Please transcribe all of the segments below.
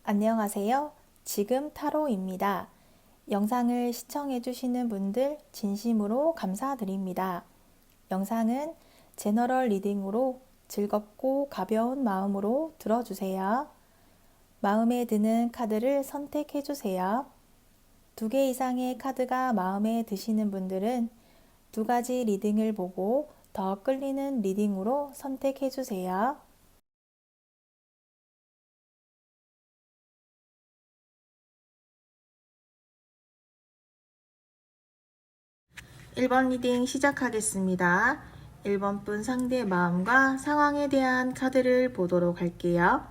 안녕하세요. 지금 타로입니다. 영상을 시청해주시는 분들 진심으로 감사드립니다. 영상은 제너럴 리딩으로 즐겁고 가벼운 마음으로 들어주세요. 마음에 드는 카드를 선택해주세요. 2개 이상의 카드가 마음에 드시는 분들은 2가지 리딩을 보고 더 끌리는 리딩으로 선택해주세요. 1번 리딩 시작하겠습니다. 1번 분 상대의 마음과 상황에 대한 카드를 보도록 할게요.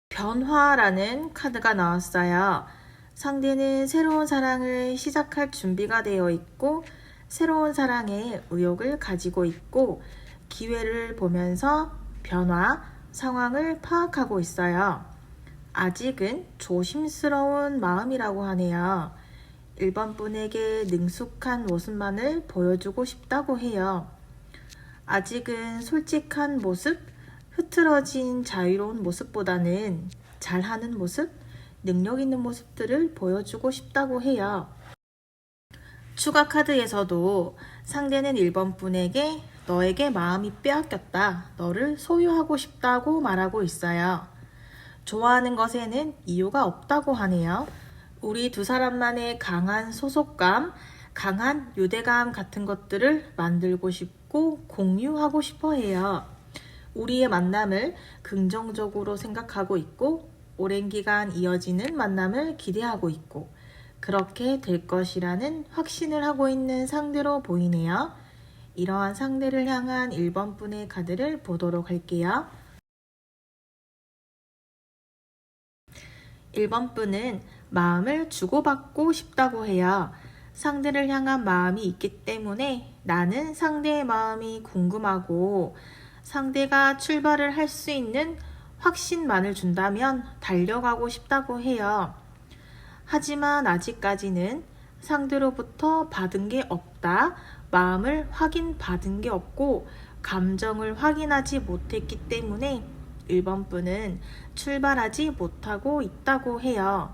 변화라는 카드가 나왔어요. 상대는 새로운 사랑을 시작할 준비가 되어 있고 새로운 사랑에 의욕을 가지고 있고 기회를 보면서 변화, 상황을 파악하고 있어요. 아직은 조심스러운 마음이라고 하네요. 1번 분에게 능숙한 모습만을 보여주고 싶다고 해요. 아직은 솔직한 모습, 흐트러진 자유로운 모습보다는 잘하는 모습, 능력 있는 모습들을 보여주고 싶다고 해요. 추가 카드에서도 상대는 1번 분에게 너에게 마음이 빼앗겼다, 너를 소유하고 싶다고 말하고 있어요. 좋아하는 것에는 이유가 없다고 하네요. 우리 두 사람만의 강한 소속감, 강한 유대감 같은 것들을 만들고 싶고 공유하고 싶어 해요. 우리의 만남을 긍정적으로 생각하고 있고 오랜 기간 이어지는 만남을 기대하고 있고 그렇게 될 것이라는 확신을 하고 있는 상대로 보이네요. 이러한 상대를 향한 1번 분의 카드를 보도록 할게요. 1번 분은 마음을 주고받고 싶다고 해요. 상대를 향한 마음이 있기 때문에 나는 상대의 마음이 궁금하고 상대가 출발을 할 수 있는 확신만을 준다면 달려가고 싶다고 해요. 하지만 아직까지는 상대로부터 받은 게 없다, 마음을 확인받은 게 없고 감정을 확인하지 못했기 때문에 1번 분은 출발하지 못하고 있다고 해요.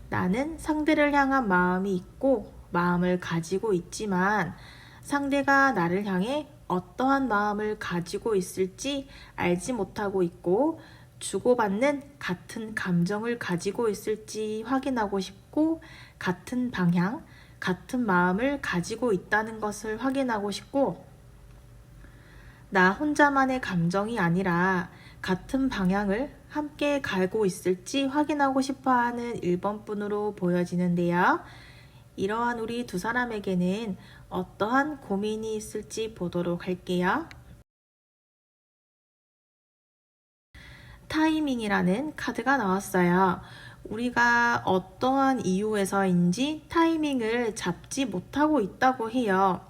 나는 상대를 향한 마음이 있고 마음을 가지고 있지만 상대가 나를 향해 어떠한 마음을 가지고 있을지 알지 못하고 있고 주고받는 같은 감정을 가지고 있을지 확인하고 싶고 같은 방향, 같은 마음을 가지고 있다는 것을 확인하고 싶고 나 혼자만의 감정이 아니라 같은 방향을 함께 가고 있을지 확인하고 싶어하는 1번 분으로 보여지는데요. 이러한 우리 두 사람에게는 어떠한 고민이 있을지 보도록 할게요. 타이밍이라는 카드가 나왔어요. 우리가 어떠한 이유에서인지 타이밍을 잡지 못하고 있다고 해요.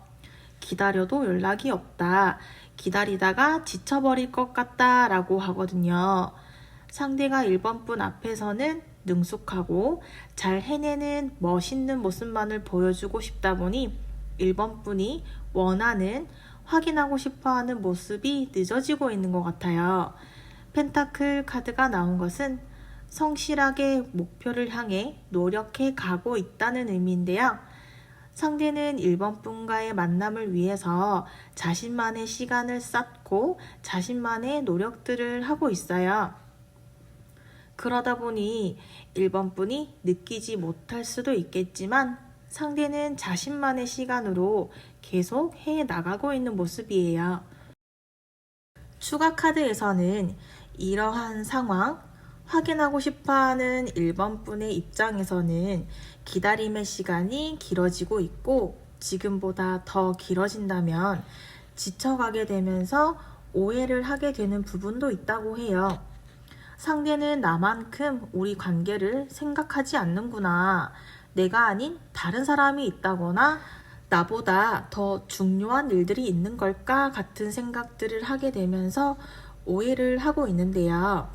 기다려도 연락이 없다. 기다리다가 지쳐버릴 것 같다 라고 하거든요. 상대가 1번 분 앞에서는 능숙하고 잘 해내는 멋있는 모습만을 보여주고 싶다 보니 1번 분이 원하는, 확인하고 싶어하는 모습이 늦어지고 있는 것 같아요. 펜타클 카드가 나온 것은 성실하게 목표를 향해 노력해 가고 있다는 의미인데요. 상대는 1번 분과의 만남을 위해서 자신만의 시간을 쌓고 자신만의 노력들을 하고 있어요. 그러다 보니 1번 분이 느끼지 못할 수도 있겠지만 상대는 자신만의 시간으로 계속 해 나가고 있는 모습이에요. 추가 카드에서는 이러한 상황, 확인하고 싶어하는 1번 분의 입장에서는 기다림의 시간이 길어지고 있고 지금보다 더 길어진다면 지쳐가게 되면서 오해를 하게 되는 부분도 있다고 해요. 상대는 나만큼 우리 관계를 생각하지 않는구나. 내가 아닌 다른 사람이 있다거나 나보다 더 중요한 일들이 있는 걸까 같은 생각들을 하게 되면서 오해를 하고 있는데요.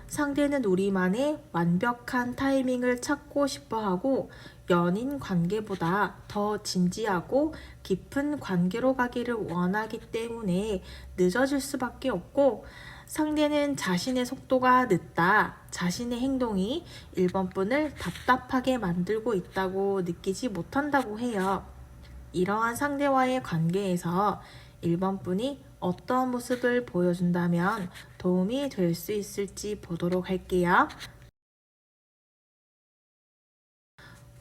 상대는 우리만의 완벽한 타이밍을 찾고 싶어 하고 연인 관계보다 더 진지하고 깊은 관계로 가기를 원하기 때문에 늦어질 수밖에 없고 상대는 자신의 속도가 늦다, 자신의 행동이 1번 분을 답답하게 만들고 있다고 느끼지 못한다고 해요. 이러한 상대와의 관계에서 1번 분이 어떤 모습을 보여준다면 도움이 될 수 있을지 보도록 할게요.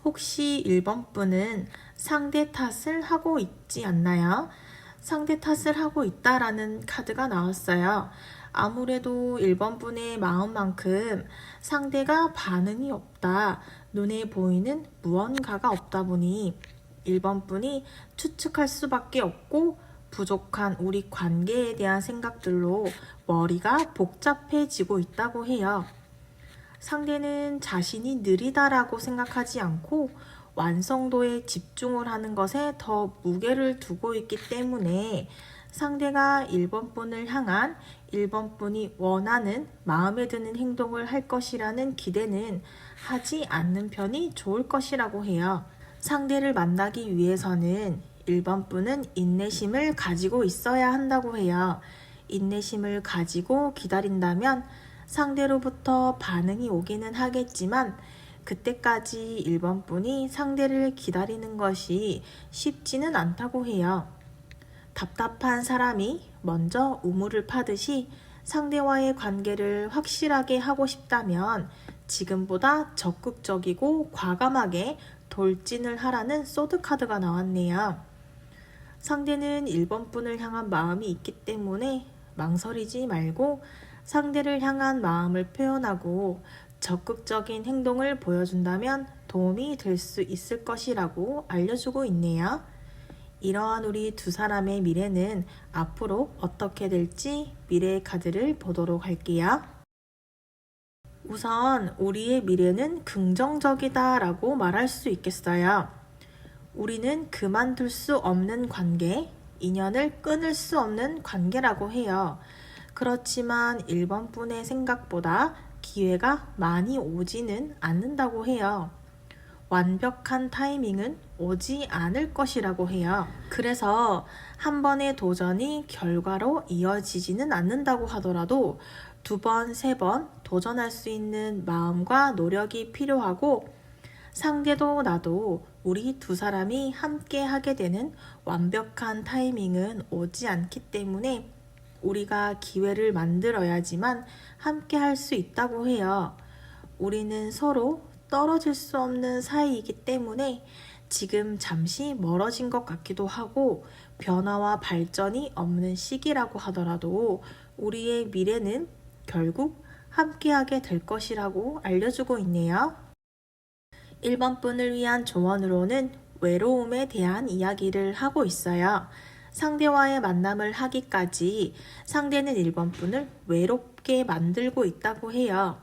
혹시 1번 분은 상대 탓을 하고 있지 않나요? 상대 탓을 하고 있다라는 카드가 나왔어요. 아무래도 1번 분의 마음만큼 상대가 반응이 없다, 눈에 보이는 무언가가 없다 보니 1번 분이 추측할 수밖에 없고 부족한 우리 관계에 대한 생각들로 머리가 복잡해지고 있다고 해요. 상대는 자신이 느리다라고 생각하지 않고 완성도에 집중을 하는 것에 더 무게를 두고 있기 때문에 상대가 1번 분을 향한 1번 분이 원하는 마음에 드는 행동을 할 것이라는 기대는 하지 않는 편이 좋을 것이라고 해요. 상대를 만나기 위해서는 1번 분은 인내심을 가지고 있어야 한다고 해요. 인내심을 가지고 기다린다면 상대로부터 반응이 오기는 하겠지만 그때까지 1번 분이 상대를 기다리는 것이 쉽지는 않다고 해요. 답답한 사람이 먼저 우물을 파듯이 상대와의 관계를 확실하게 하고 싶다면 지금보다 적극적이고 과감하게 돌진을 하라는 소드 카드가 나왔네요. 상대는 1번 분을 향한 마음이 있기 때문에 망설이지 말고 상대를 향한 마음을 표현하고 적극적인 행동을 보여준다면 도움이 될 수 있을 것이라고 알려주고 있네요. 이러한 우리 두 사람의 미래는 앞으로 어떻게 될지 미래의 카드를 보도록 할게요. 우선 우리의 미래는 긍정적이다 라고 말할 수 있겠어요. 우리는 그만둘 수 없는 관계, 인연을 끊을 수 없는 관계라고 해요. 그렇지만 1번 분의 생각보다 기회가 많이 오지는 않는다고 해요. 완벽한 타이밍은 오지 않을 것이라고 해요. 그래서 한 번의 도전이 결과로 이어지지는 않는다고 하더라도 2번, 3번 도전할 수 있는 마음과 노력이 필요하고 상대도 나도 우리 두 사람이 함께 하게 되는 완벽한 타이밍은 오지 않기 때문에 우리가 기회를 만들어야지만 함께 할 수 있다고 해요. 우리는 서로 떨어질 수 없는 사이이기 때문에 지금 잠시 멀어진 것 같기도 하고 변화와 발전이 없는 시기라고 하더라도 우리의 미래는 결국 함께하게 될 것이라고 알려주고 있네요. 1번 분을 위한 조언으로는 외로움에 대한 이야기를 하고 있어요. 상대와의 만남을 하기까지 상대는 1번 분을 외롭게 만들고 있다고 해요.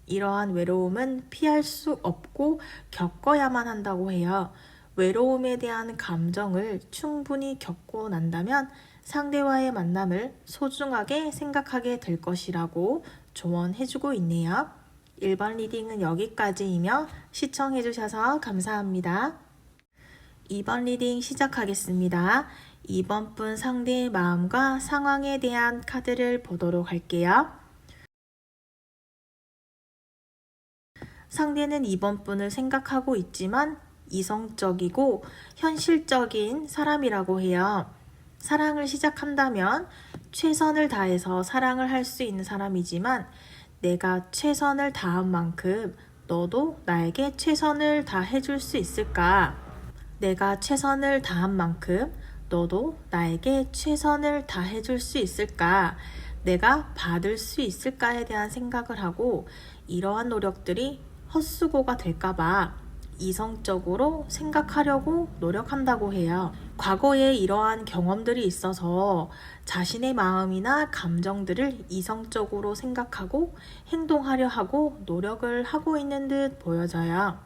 이러한 외로움은 피할 수 없고 겪어야만 한다고 해요. 외로움에 대한 감정을 충분히 겪고 난다면 상대와의 만남을 소중하게 생각하게 될 것이라고 조언해주고 있네요. 1번 리딩은 여기까지이며 시청해주셔서 감사합니다. 2번 리딩 시작하겠습니다. 2번 분 상대의 마음과 상황에 대한 카드를 보도록 할게요. 상대는 2번 분을 생각하고 있지만 이성적이고 현실적인 사람이라고 해요. 사랑을 시작한다면 최선을 다해서 사랑을 할 수 있는 사람이지만 내가 최선을 다한 만큼 너도 나에게 최선을 다해줄 수 있을까? 내가 최선을 다한 만큼 너도 나에게 최선을 다해줄 수 있을까? 내가 받을 수 있을까에 대한 생각을 하고 이러한 노력들이 헛수고가 될까봐 이성적으로 생각하려고 노력한다고 해요. 과거에 이러한 경험들이 있어서 자신의 마음이나 감정들을 이성적으로 생각하고 행동하려 하고 노력을 하고 있는 듯 보여져요.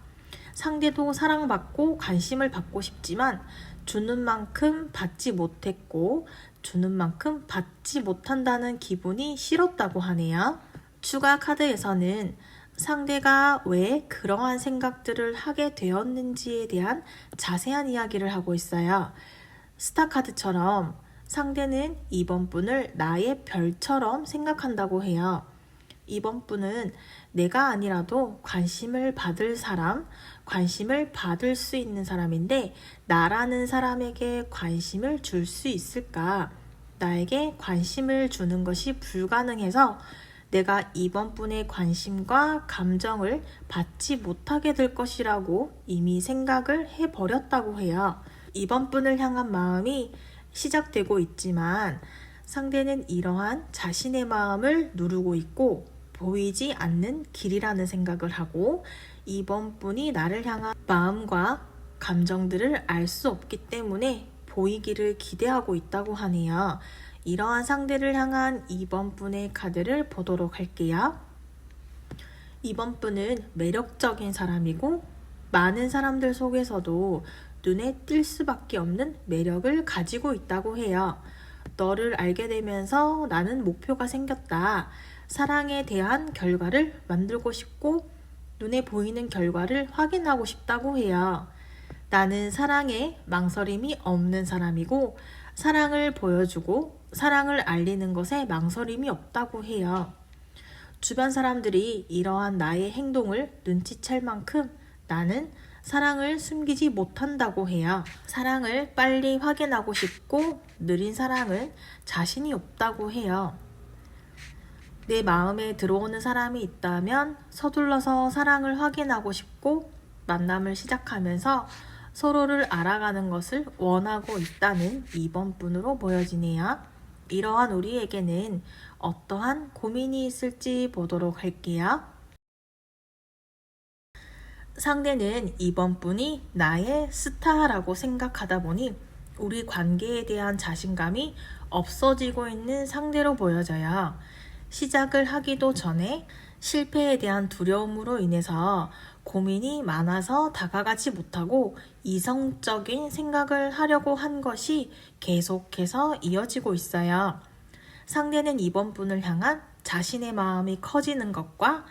상대도 사랑받고 관심을 받고 싶지만 주는 만큼 받지 못했고 주는 만큼 받지 못한다는 기분이 싫었다고 하네요. 추가 카드에서는 상대가 왜 그러한 생각들을 하게 되었는지에 대한 자세한 이야기를 하고 있어요. 스타 카드처럼 상대는 이번 분을 나의 별처럼 생각한다고 해요. 이번 분은 내가 아니라도 관심을 받을 사람, 관심을 받을 수 있는 사람인데 나라는 사람에게 관심을 줄 수 있을까? 나에게 관심을 주는 것이 불가능해서 내가 이번 분의 관심과 감정을 받지 못하게 될 것이라고 이미 생각을 해버렸다고 해요. 이번 분을 향한 마음이 시작되고 있지만 상대는 이러한 자신의 마음을 누르고 있고 보이지 않는 길이라는 생각을 하고 이번 분이 나를 향한 마음과 감정들을 알 수 없기 때문에 보이기를 기대하고 있다고 하네요. 이러한 상대를 향한 이번 분의 카드를 보도록 할게요. 이번 분은 매력적인 사람이고 많은 사람들 속에서도 눈에 띌 수밖에 없는 매력을 가지고 있다고 해요. 너를 알게 되면서 나는 목표가 생겼다. 사랑에 대한 결과를 만들고 싶고 눈에 보이는 결과를 확인하고 싶다고 해요. 나는 사랑에 망설임이 없는 사람이고 사랑을 보여주고 사랑을 알리는 것에 망설임이 없다고 해요. 주변 사람들이 이러한 나의 행동을 눈치챌 만큼 나는 사랑을 숨기지 못한다고 해요. 사랑을 빨리 확인하고 싶고 느린 사랑은 자신이 없다고 해요. 내 마음에 들어오는 사람이 있다면 서둘러서 사랑을 확인하고 싶고 만남을 시작하면서 서로를 알아가는 것을 원하고 있다는 이번 분으로 보여지네요. 이러한 우리에게는 어떠한 고민이 있을지 보도록 할게요. 상대는 이번 분이 나의 스타라고 생각하다 보니 우리 관계에 대한 자신감이 없어지고 있는 상대로 보여져요. 시작을 하기도 전에 실패에 대한 두려움으로 인해서 고민이 많아서 다가가지 못하고 이성적인 생각을 하려고 한 것이 계속해서 이어지고 있어요. 상대는 이번 분을 향한 자신의 마음이 커지는 것과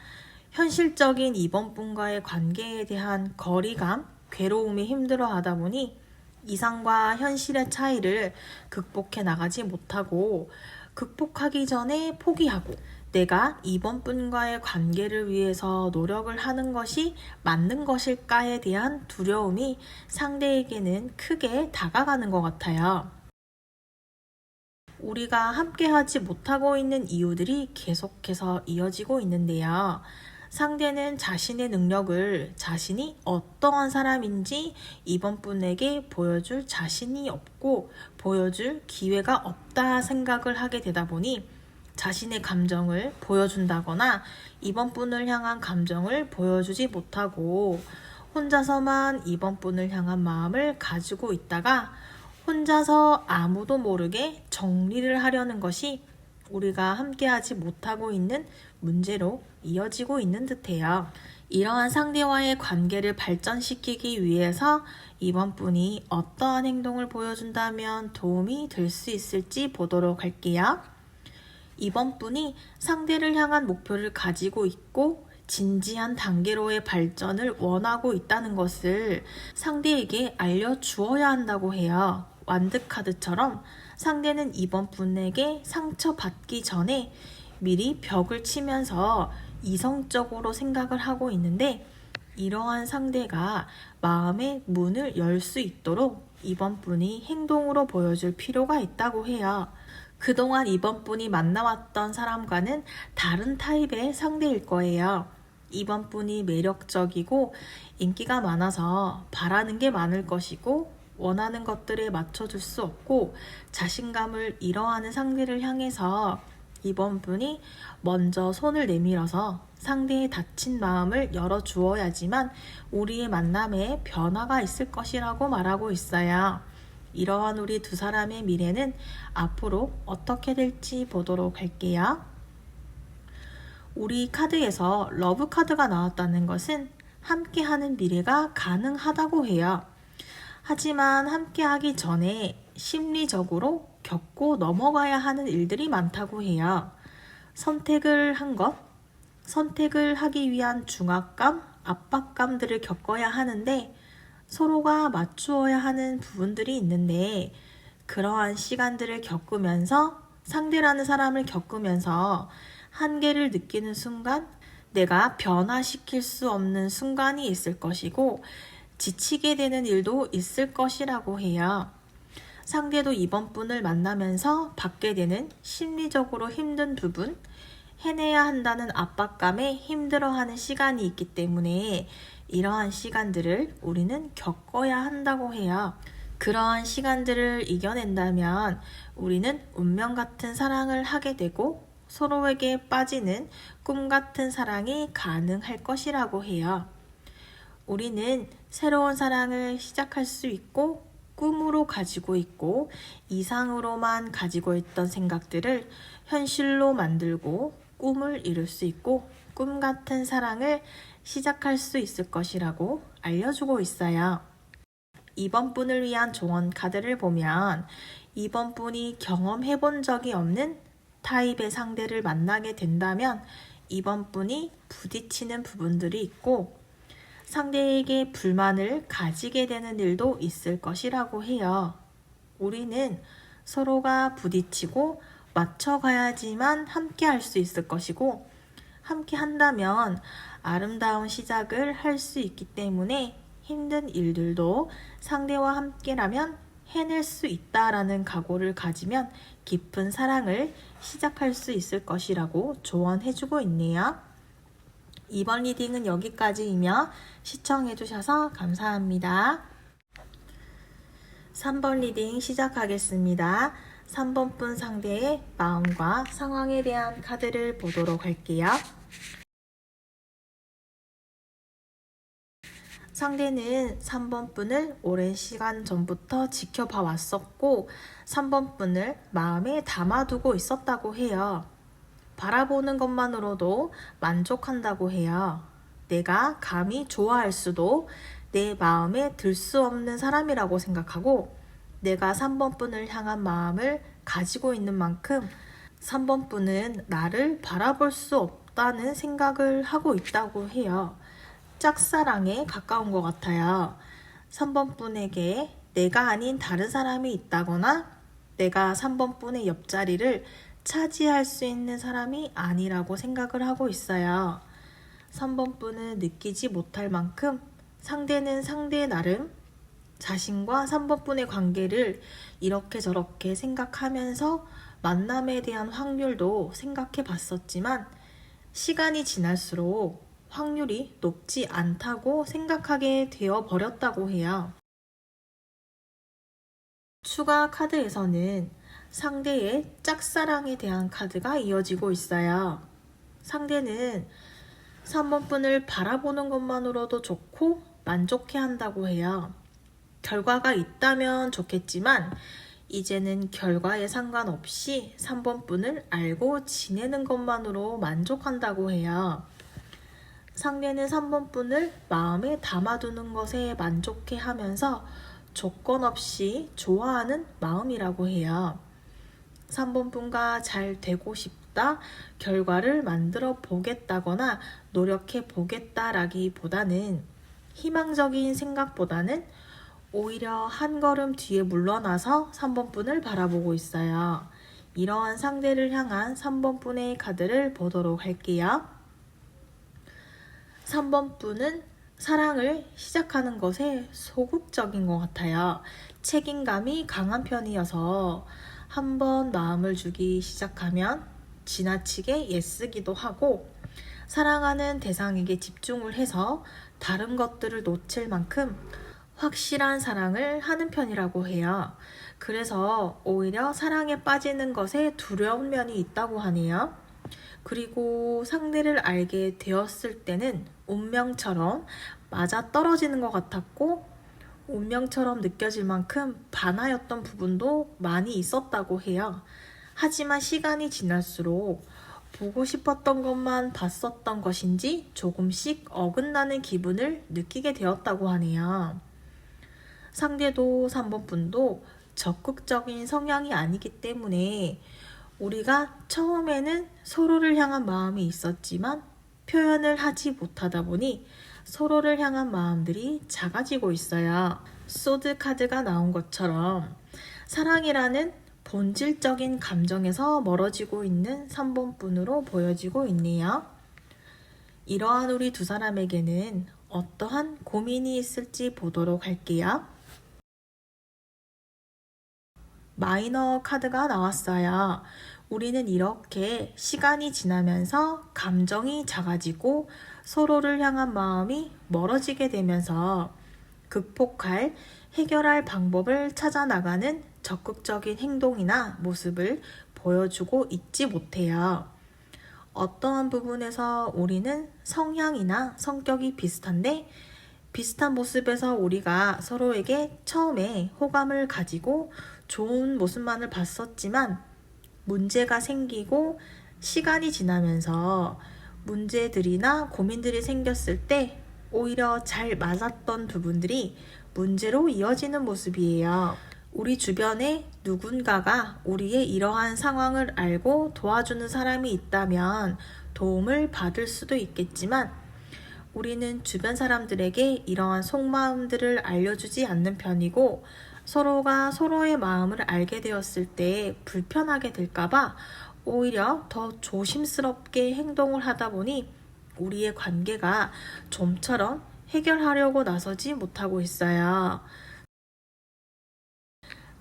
현실적인 이번 분과의 관계에 대한 거리감, 괴로움이 힘들어하다 보니 이상과 현실의 차이를 극복해 나가지 못하고 극복하기 전에 포기하고 내가 이번 분과의 관계를 위해서 노력을 하는 것이 맞는 것일까에 대한 두려움이 상대에게는 크게 다가가는 것 같아요. 우리가 함께하지 못하고 있는 이유들이 계속해서 이어지고 있는데요. 상대는 자신의 능력을 자신이 어떠한 사람인지 이번 분에게 보여줄 자신이 없고 보여줄 기회가 없다 생각을 하게 되다 보니 자신의 감정을 보여준다거나 이번 분을 향한 감정을 보여주지 못하고 혼자서만 이번 분을 향한 마음을 가지고 있다가 혼자서 아무도 모르게 정리를 하려는 것이 우리가 함께하지 못하고 있는 문제로 이어지고 있는 듯해요. 이러한 상대와의 관계를 발전시키기 위해서 이번 분이 어떠한 행동을 보여준다면 도움이 될 수 있을지 보도록 할게요. 이번 분이 상대를 향한 목표를 가지고 있고 진지한 단계로의 발전을 원하고 있다는 것을 상대에게 알려주어야 한다고 해요. 완득카드처럼 상대는 이번 분에게 상처받기 전에 미리 벽을 치면서 이성적으로 생각을 하고 있는데 이러한 상대가 마음의 문을 열 수 있도록 이번 분이 행동으로 보여줄 필요가 있다고 해요. 그동안 이번 분이 만나왔던 사람과는 다른 타입의 상대일 거예요. 이번 분이 매력적이고 인기가 많아서 바라는 게 많을 것이고 원하는 것들에 맞춰줄 수 없고 자신감을 잃어하는 상대를 향해서 이번 분이 먼저 손을 내밀어서 상대의 다친 마음을 열어주어야지만 우리의 만남에 변화가 있을 것이라고 말하고 있어요. 이러한 우리 두 사람의 미래는 앞으로 어떻게 될지 보도록 할게요. 우리 카드에서 러브 카드가 나왔다는 것은 함께하는 미래가 가능하다고 해요. 하지만 함께하기 전에 심리적으로 겪고 넘어가야 하는 일들이 많다고 해요. 선택을 한 것, 선택을 하기 위한 중압감, 압박감들을 겪어야 하는데 서로가 맞추어야 하는 부분들이 있는데 그러한 시간들을 겪으면서 상대라는 사람을 겪으면서 한계를 느끼는 순간 내가 변화시킬 수 없는 순간이 있을 것이고 지치게 되는 일도 있을 것이라고 해요. 상대도 이번 분을 만나면서 받게 되는 심리적으로 힘든 부분, 해내야 한다는 압박감에 힘들어하는 시간이 있기 때문에 이러한 시간들을 우리는 겪어야 한다고 해요. 그러한 시간들을 이겨낸다면 우리는 운명 같은 사랑을 하게 되고 서로에게 빠지는 꿈 같은 사랑이 가능할 것이라고 해요. 우리는 새로운 사랑을 시작할 수 있고 꿈으로 가지고 있고 이상으로만 가지고 있던 생각들을 현실로 만들고 꿈을 이룰 수 있고 꿈 같은 사랑을 시작할 수 있을 것이라고 알려주고 있어요. 이번 분을 위한 조언 카드를 보면 이번 분이 경험해 본 적이 없는 타입의 상대를 만나게 된다면 이번 분이 부딪히는 부분들이 있고 상대에게 불만을 가지게 되는 일도 있을 것이라고 해요. 우리는 서로가 부딪히고 맞춰가야지만 함께 할 수 있을 것이고 함께 한다면 아름다운 시작을 할 수 있기 때문에 힘든 일들도 상대와 함께라면 해낼 수 있다라는 각오를 가지면 깊은 사랑을 시작할 수 있을 것이라고 조언해주고 있네요. 이번 리딩은 여기까지이며 시청해주셔서 감사합니다. 3번 리딩 시작하겠습니다. 3번 분 상대의 마음과 상황에 대한 카드를 보도록 할게요. 상대는 3번 분을 오랜 시간 전부터 지켜봐 왔었고 3번 분을 마음에 담아두고 있었다고 해요. 바라보는 것만으로도 만족한다고 해요. 내가 감히 좋아할 수도 내 마음에 들 수 없는 사람이라고 생각하고 내가 3번 분을 향한 마음을 가지고 있는 만큼 3번 분은 나를 바라볼 수 없다는 생각을 하고 있다고 해요. 짝사랑에 가까운 것 같아요. 3번 분에게 내가 아닌 다른 사람이 있다거나 내가 3번 분의 옆자리를 차지할 수 있는 사람이 아니라고 생각을 하고 있어요. 3번 분은 느끼지 못할 만큼 상대는 상대의 나름 자신과 3번 분의 관계를 이렇게 저렇게 생각하면서 만남에 대한 확률도 생각해 봤었지만 시간이 지날수록 확률이 높지 않다고 생각하게 되어 버렸다고 해요. 추가 카드에서는 상대의 짝사랑에 대한 카드가 이어지고 있어요. 상대는 3번 분을 바라보는 것만으로도 좋고 만족해 한다고 해요. 결과가 있다면 좋겠지만 이제는 결과에 상관없이 3번 분을 알고 지내는 것만으로 만족한다고 해요. 상대는 3번 분을 마음에 담아두는 것에 만족해 하면서 조건 없이 좋아하는 마음이라고 해요. 3번 분과 잘 되고 싶다, 결과를 만들어 보겠다거나 노력해 보겠다라기보다는 희망적인 생각보다는 오히려 한 걸음 뒤에 물러나서 3번 분을 바라보고 있어요. 이러한 상대를 향한 3번 분의 카드를 보도록 할게요. 3번 분은 사랑을 시작하는 것에 소극적인 것 같아요. 책임감이 강한 편이어서 한번 마음을 주기 시작하면 지나치게 애쓰기도 하고 사랑하는 대상에게 집중을 해서 다른 것들을 놓칠 만큼 확실한 사랑을 하는 편이라고 해요. 그래서 오히려 사랑에 빠지는 것에 두려운 면이 있다고 하네요. 그리고 상대를 알게 되었을 때는 운명처럼 맞아떨어지는 것 같았고 운명처럼 느껴질 만큼 반하였던 부분도 많이 있었다고 해요. 하지만 시간이 지날수록 보고 싶었던 것만 봤었던 것인지 조금씩 어긋나는 기분을 느끼게 되었다고 하네요. 상대도 3번 분도 적극적인 성향이 아니기 때문에 우리가 처음에는 서로를 향한 마음이 있었지만 표현을 하지 못하다 보니 서로를 향한 마음들이 작아지고 있어요. 소드 카드가 나온 것처럼 사랑이라는 본질적인 감정에서 멀어지고 있는 3번 분으로 보여지고 있네요. 이러한 우리 두 사람에게는 어떠한 고민이 있을지 보도록 할게요. 마이너 카드가 나왔어요. 우리는 이렇게 시간이 지나면서 감정이 작아지고 서로를 향한 마음이 멀어지게 되면서 극복할, 해결할 방법을 찾아 나가는 적극적인 행동이나 모습을 보여주고 있지 못해요. 어떠한 부분에서 우리는 성향이나 성격이 비슷한데 비슷한 모습에서 우리가 서로에게 처음에 호감을 가지고 좋은 모습만을 봤었지만 문제가 생기고 시간이 지나면서 문제들이나 고민들이 생겼을 때 오히려 잘 맞았던 부분들이 문제로 이어지는 모습이에요. 우리 주변에 누군가가 우리의 이러한 상황을 알고 도와주는 사람이 있다면 도움을 받을 수도 있겠지만 우리는 주변 사람들에게 이러한 속마음들을 알려주지 않는 편이고 서로가 서로의 마음을 알게 되었을 때 불편하게 될까봐 오히려 더 조심스럽게 행동을 하다 보니 우리의 관계가 좀처럼 해결하려고 나서지 못하고 있어요.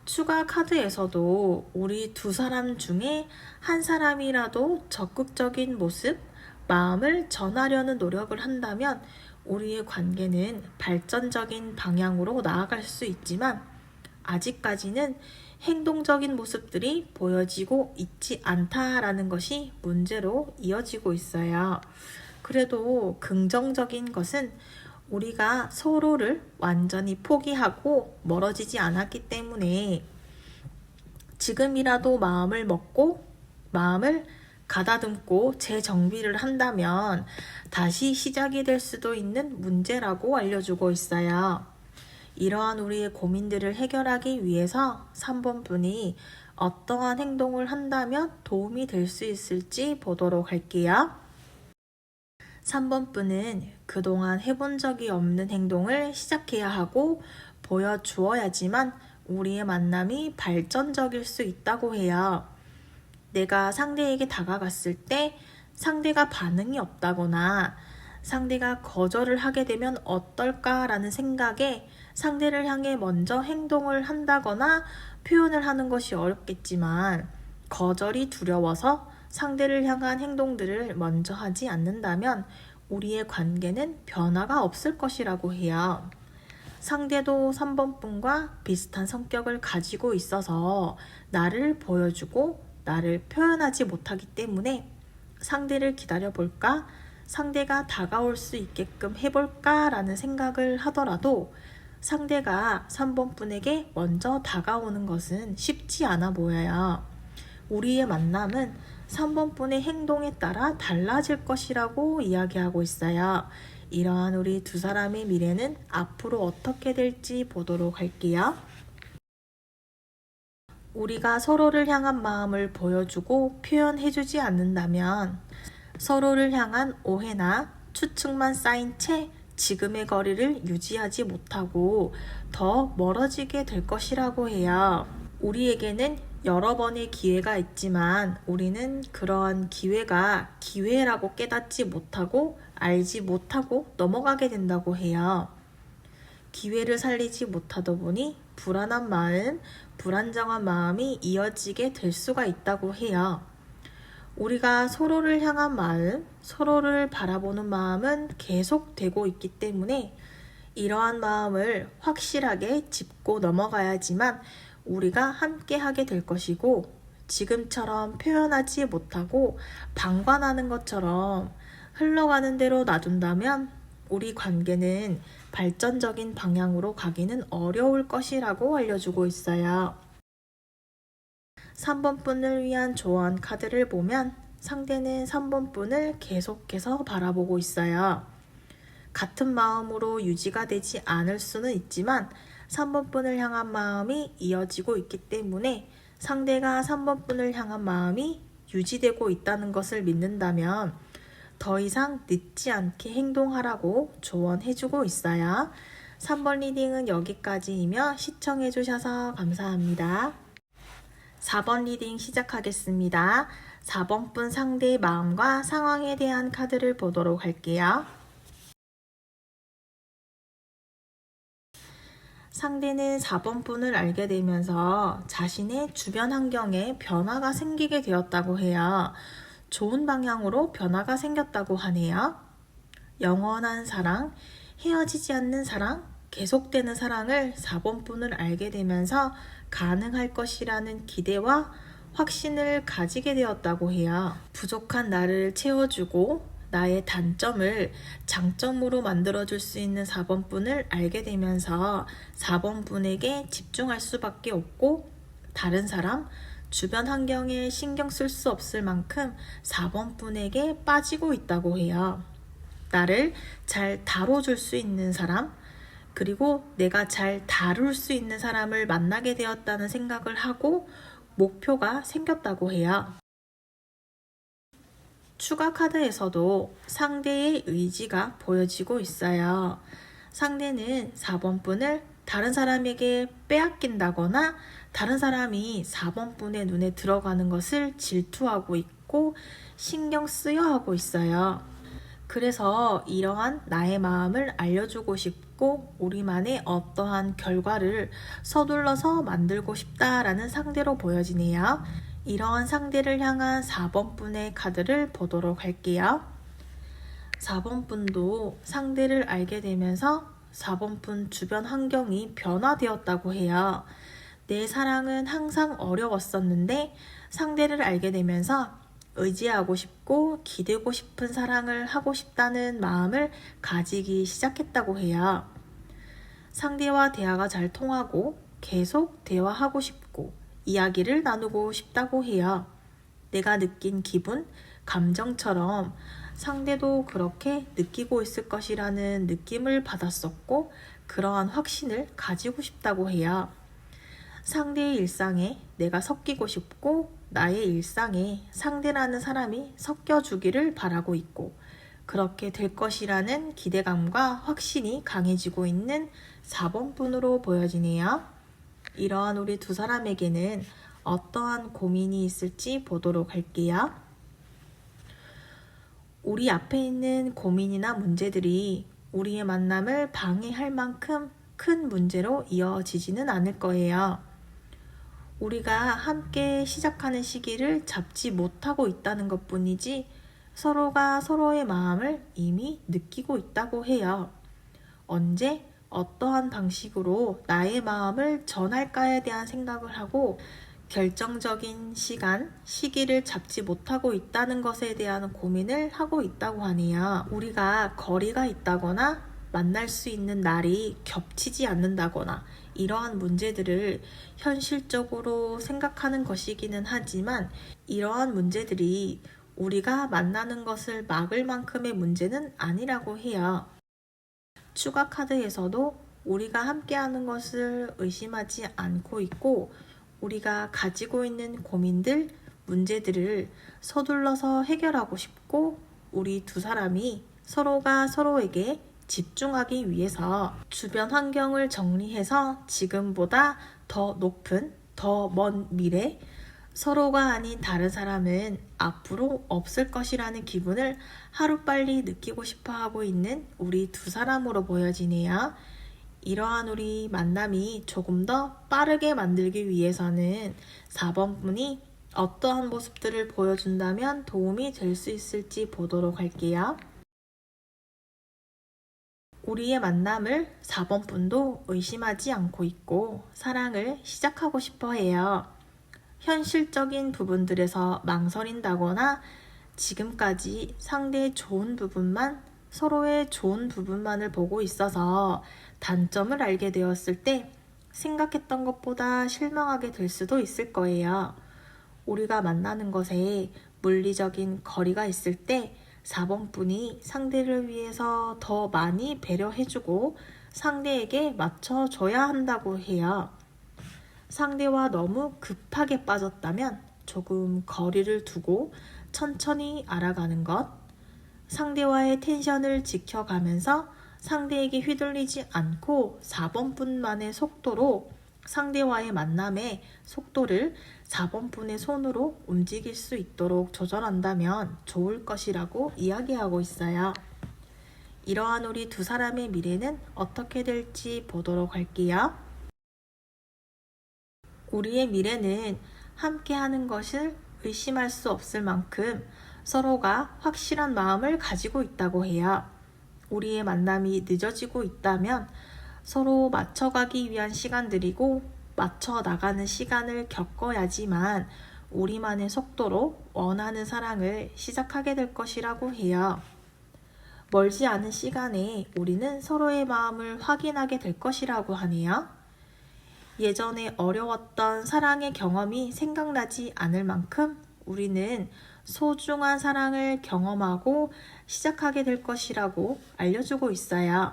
추가 카드에서도 우리 두 사람 중에 한 사람이라도 적극적인 모습, 마음을 전하려는 노력을 한다면 우리의 관계는 발전적인 방향으로 나아갈 수 있지만 아직까지는 행동적인 모습들이 보여지고 있지 않다라는 것이 문제로 이어지고 있어요. 그래도 긍정적인 것은 우리가 서로를 완전히 포기하고 멀어지지 않았기 때문에 지금이라도 마음을 먹고 마음을 가다듬고 재정비를 한다면 다시 시작이 될 수도 있는 문제라고 알려주고 있어요. 이러한 우리의 고민들을 해결하기 위해서 3번 분이 어떠한 행동을 한다면 도움이 될 수 있을지 보도록 할게요. 3번 분은 그동안 해본 적이 없는 행동을 시작해야 하고 보여주어야지만 우리의 만남이 발전적일 수 있다고 해요. 내가 상대에게 다가갔을 때 상대가 반응이 없다거나 상대가 거절을 하게 되면 어떨까라는 생각에 상대를 향해 먼저 행동을 한다거나 표현을 하는 것이 어렵겠지만 거절이 두려워서 상대를 향한 행동들을 먼저 하지 않는다면 우리의 관계는 변화가 없을 것이라고 해요. 상대도 3번 분과 비슷한 성격을 가지고 있어서 나를 보여주고 나를 표현하지 못하기 때문에 상대를 기다려볼까? 상대가 다가올 수 있게끔 해볼까? 라는 생각을 하더라도 상대가 3번 분에게 먼저 다가오는 것은 쉽지 않아 보여요. 우리의 만남은 3번 분의 행동에 따라 달라질 것이라고 이야기하고 있어요. 이러한 우리 두 사람의 미래는 앞으로 어떻게 될지 보도록 할게요. 우리가 서로를 향한 마음을 보여주고 표현해주지 않는다면 서로를 향한 오해나 추측만 쌓인 채 지금의 거리를 유지하지 못하고 더 멀어지게 될 것이라고 해요. 우리에게는 여러 번의 기회가 있지만 우리는 그러한 기회가 기회라고 깨닫지 못하고 알지 못하고 넘어가게 된다고 해요. 기회를 살리지 못하다 보니 불안한 마음, 불안정한 마음이 이어지게 될 수가 있다고 해요. 우리가 서로를 향한 마음, 서로를 바라보는 마음은 계속되고 있기 때문에 이러한 마음을 확실하게 짚고 넘어가야지만 우리가 함께 하게 될 것이고 지금처럼 표현하지 못하고 방관하는 것처럼 흘러가는 대로 놔둔다면 우리 관계는 발전적인 방향으로 가기는 어려울 것이라고 알려주고 있어요. 3번 분을 위한 조언 카드를 보면 상대는 3번 분을 계속해서 바라보고 있어요. 같은 마음으로 유지가 되지 않을 수는 있지만 3번 분을 향한 마음이 이어지고 있기 때문에 상대가 3번 분을 향한 마음이 유지되고 있다는 것을 믿는다면 더 이상 늦지 않게 행동하라고 조언해주고 있어요. 3번 리딩은 여기까지이며 시청해주셔서 감사합니다. 4번 리딩 시작하겠습니다. 4번 분 상대의 마음과 상황에 대한 카드를 보도록 할게요. 상대는 4번 분을 알게 되면서 자신의 주변 환경에 변화가 생기게 되었다고 해요. 좋은 방향으로 변화가 생겼다고 하네요. 영원한 사랑, 헤어지지 않는 사랑, 계속되는 사랑을 4번 분을 알게 되면서 가능할 것이라는 기대와 확신을 가지게 되었다고 해요. 부족한 나를 채워주고 나의 단점을 장점으로 만들어줄 수 있는 4번 분을 알게 되면서 4번 분에게 집중할 수밖에 없고 다른 사람, 주변 환경에 신경 쓸 수 없을 만큼 4번 분에게 빠지고 있다고 해요. 나를 잘 다뤄줄 수 있는 사람, 그리고 내가 잘 다룰 수 있는 사람을 만나게 되었다는 생각을 하고 목표가 생겼다고 해요. 추가 카드에서도 상대의 의지가 보여지고 있어요. 상대는 4번 분을 다른 사람에게 빼앗긴다거나 다른 사람이 4번 분의 눈에 들어가는 것을 질투하고 있고 신경 쓰여 하고 있어요. 그래서 이러한 나의 마음을 알려주고 싶고 우리만의 어떠한 결과를 서둘러서 만들고 싶다라는 상대로 보여지네요. 이러한 상대를 향한 4번 분의 카드를 보도록 할게요. 4번 분도 상대를 알게 되면서 4번 분 주변 환경이 변화되었다고 해요. 내 사랑은 항상 어려웠었는데 상대를 알게 되면서 의지하고 싶고 기대고 싶은 사랑을 하고 싶다는 마음을 가지기 시작했다고 해요. 상대와 대화가 잘 통하고 계속 대화하고 싶고 이야기를 나누고 싶다고 해요. 내가 느낀 기분, 감정처럼 상대도 그렇게 느끼고 있을 것이라는 느낌을 받았었고 그러한 확신을 가지고 싶다고 해요. 상대의 일상에 내가 섞이고 싶고 나의 일상에 상대라는 사람이 섞여주기를 바라고 있고 그렇게 될 것이라는 기대감과 확신이 강해지고 있는 4번 분으로 보여지네요. 이러한 우리 두 사람에게는 어떠한 고민이 있을지 보도록 할게요. 우리 앞에 있는 고민이나 문제들이 우리의 만남을 방해할 만큼 큰 문제로 이어지지는 않을 거예요. 우리가 함께 시작하는 시기를 잡지 못하고 있다는 것뿐이지 서로가 서로의 마음을 이미 느끼고 있다고 해요. 언제 어떠한 방식으로 나의 마음을 전할까에 대한 생각을 하고 결정적인 시간, 시기를 잡지 못하고 있다는 것에 대한 고민을 하고 있다고 하네요. 우리가 거리가 있다거나 만날 수 있는 날이 겹치지 않는다거나 이러한 문제들을 현실적으로 생각하는 것이기는 하지만 이러한 문제들이 우리가 만나는 것을 막을 만큼의 문제는 아니라고 해요. 추가 카드에서도 우리가 함께하는 것을 의심하지 않고 있고 우리가 가지고 있는 고민들, 문제들을 서둘러서 해결하고 싶고 우리 두 사람이 서로가 서로에게 집중하기 위해서 주변 환경을 정리해서 지금보다 더 높은, 더 먼 미래, 서로가 아닌 다른 사람은 앞으로 없을 것이라는 기분을 하루빨리 느끼고 싶어 하고 있는 우리 두 사람으로 보여지네요. 이러한 우리 만남이 조금 더 빠르게 만들기 위해서는 4번 분이 어떠한 모습들을 보여준다면 도움이 될 수 있을지 보도록 할게요. 우리의 만남을 4번 분도 의심하지 않고 있고 사랑을 시작하고 싶어 해요. 현실적인 부분들에서 망설인다거나 지금까지 상대의 좋은 부분만 서로의 좋은 부분만을 보고 있어서 단점을 알게 되었을 때 생각했던 것보다 실망하게 될 수도 있을 거예요. 우리가 만나는 것에 물리적인 거리가 있을 때 4번 분이 상대를 위해서 더 많이 배려해주고 상대에게 맞춰줘야 한다고 해요. 상대와 너무 급하게 빠졌다면 조금 거리를 두고 천천히 알아가는 것, 상대와의 텐션을 지켜가면서 상대에게 휘둘리지 않고 4번분만의 속도로 상대와의 만남의 속도를 4번분의 손으로 움직일 수 있도록 조절한다면 좋을 것이라고 이야기하고 있어요. 이러한 우리 두 사람의 미래는 어떻게 될지 보도록 할게요. 우리의 미래는 함께 하는 것을 의심할 수 없을 만큼 서로가 확실한 마음을 가지고 있다고 해요. 우리의 만남이 늦어지고 있다면 서로 맞춰가기 위한 시간들이고 맞춰 나가는 시간을 겪어야지만 우리만의 속도로 원하는 사랑을 시작하게 될 것이라고 해요. 멀지 않은 시간에 우리는 서로의 마음을 확인하게 될 것이라고 하네요. 예전에 어려웠던 사랑의 경험이 생각나지 않을 만큼 우리는 소중한 사랑을 경험하고 시작하게 될 것이라고 알려주고 있어요.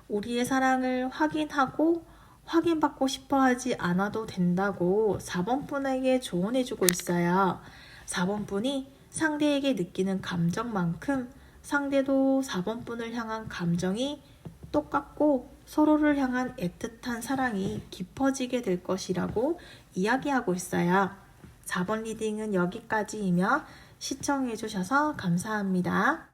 우리의 사랑을 확인하고 확인받고 싶어 하지 않아도 된다고 4번분에게 조언해주고 있어요. 4번분이 상대에게 느끼는 감정만큼 상대도 4번분을 향한 감정이 똑같고 서로를 향한 애틋한 사랑이 깊어지게 될 것이라고 이야기하고 있어요. 4번 리딩은 여기까지이며 시청해주셔서 감사합니다.